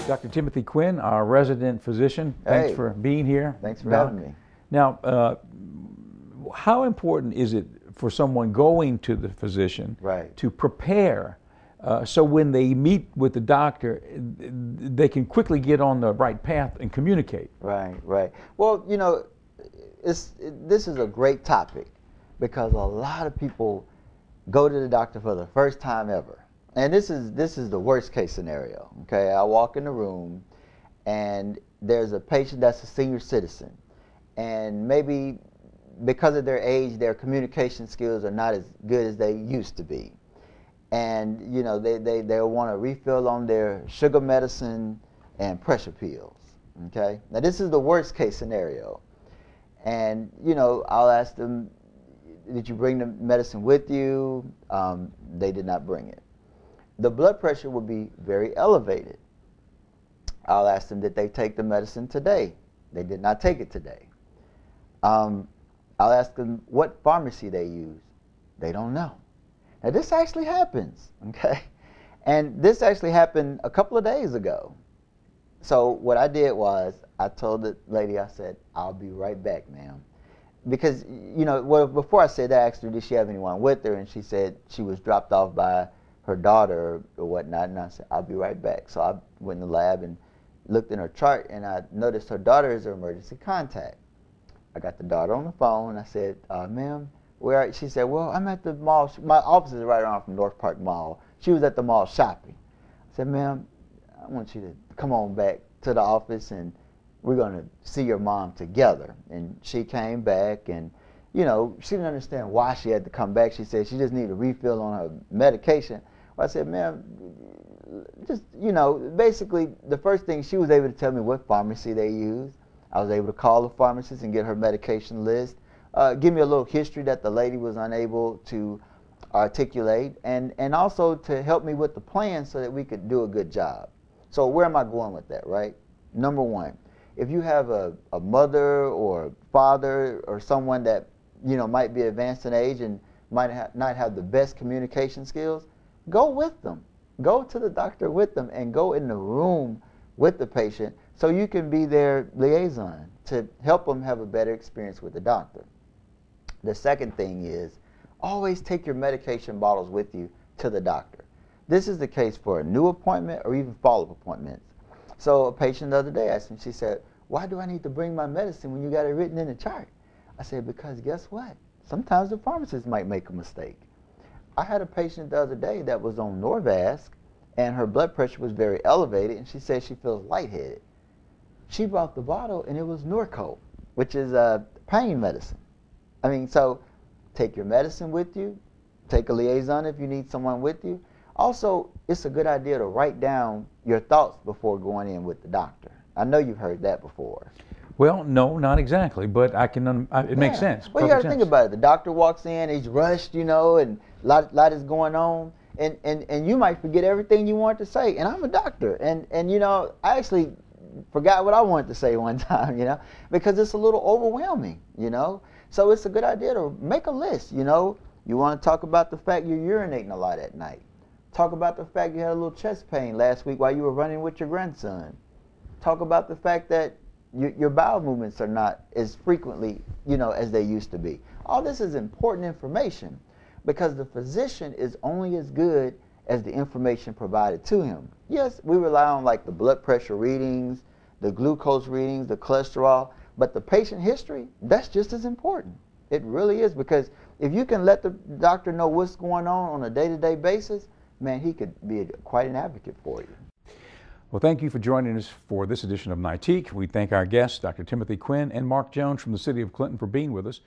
Dr. Timothy Quinn, our resident physician. Thanks for being here. Thanks for having me. Now, how important is it for someone going to the physician to prepare so when they meet with the doctor, they can quickly get on the right path and communicate? Right. Well, you know, this is a great topic because a lot of people go to the doctor for the first time ever. And this is the worst case scenario. Okay, I walk in the room and there's a patient that's a senior citizen, and maybe because of their age, their communication skills are not as good as they used to be. And you know, they want a refill on their sugar medicine and pressure pills. Okay, now this is the worst case scenario. And you know, I'll ask them, did you bring the medicine with you? They did not bring it. The blood pressure will be very elevated. I'll ask them, did they take the medicine today? They did not take it today. I'll ask them what pharmacy they use. They don't know. Now this actually happens, okay? And this actually happened a couple of days ago. So what I did was, I told the lady, I said, I'll be right back, ma'am. Because, you know, well, before I said that, I asked her, did she have anyone with her? And she said she was dropped off by her daughter or whatnot. And I said, I'll be right back. So I went in the lab and looked in her chart, and I noticed her daughter is her emergency contact. I got the daughter on the phone. I said, ma'am, where are you? She said, well, I'm at the mall. My office is right around from North Park Mall. She was at the mall shopping. I said, ma'am, I want you to come on back to the office and we're going to see your mom together. And she came back, and you know, she didn't understand why she had to come back. She said she just needed a refill on her medication. Well, I said, ma'am, just, you know, basically the first thing, she was able to tell me what pharmacy they use. I was able to call the pharmacist and get her medication list. Give me a little history that the lady was unable to articulate, and also to help me with the plan so that we could do a good job. So where am I going with that, right? Number one, if you have a mother or father or someone that, you know, might be advanced in age and might not have the best communication skills, go with them. Go to the doctor with them and go in the room with the patient so you can be their liaison to help them have a better experience with the doctor. The second thing is, always take your medication bottles with you to the doctor. This is the case for a new appointment or even follow-up appointments. So a patient the other day asked me, she said, why do I need to bring my medicine when you got it written in the chart? I said, because guess what? Sometimes the pharmacist might make a mistake. I had a patient the other day that was on Norvasc, and her blood pressure was very elevated, and she said she feels lightheaded. She brought the bottle, and it was Norco, which is pain medicine. I mean, so take your medicine with you. Take a liaison if you need someone with you. Also, it's a good idea to write down your thoughts before going in with the doctor. I know you've heard that before. Well, no, not exactly, but I can. It makes sense. Well, you got to think about it. The doctor walks in, he's rushed, you know, and a lot is going on, and you might forget everything you want to say. And I'm a doctor, and you know, I actually forgot what I wanted to say one time, you know, because it's a little overwhelming, you know. So it's a good idea to make a list, you know. You want to talk about the fact you're urinating a lot at night. Talk about the fact you had a little chest pain last week while you were running with your grandson. Talk about the fact that your bowel movements are not as frequently, you know, as they used to be. All this is important information because the physician is only as good as the information provided to him. Yes, we rely on like the blood pressure readings, the glucose readings, the cholesterol, but the patient history, that's just as important. It really is, because if you can let the doctor know what's going on a day-to-day basis, man, he could be quite an advocate for you. Well, thank you for joining us for this edition of Nightique. We thank our guests, Dr. Timothy Quinn and Mark Jones from the city of Clinton, for being with us.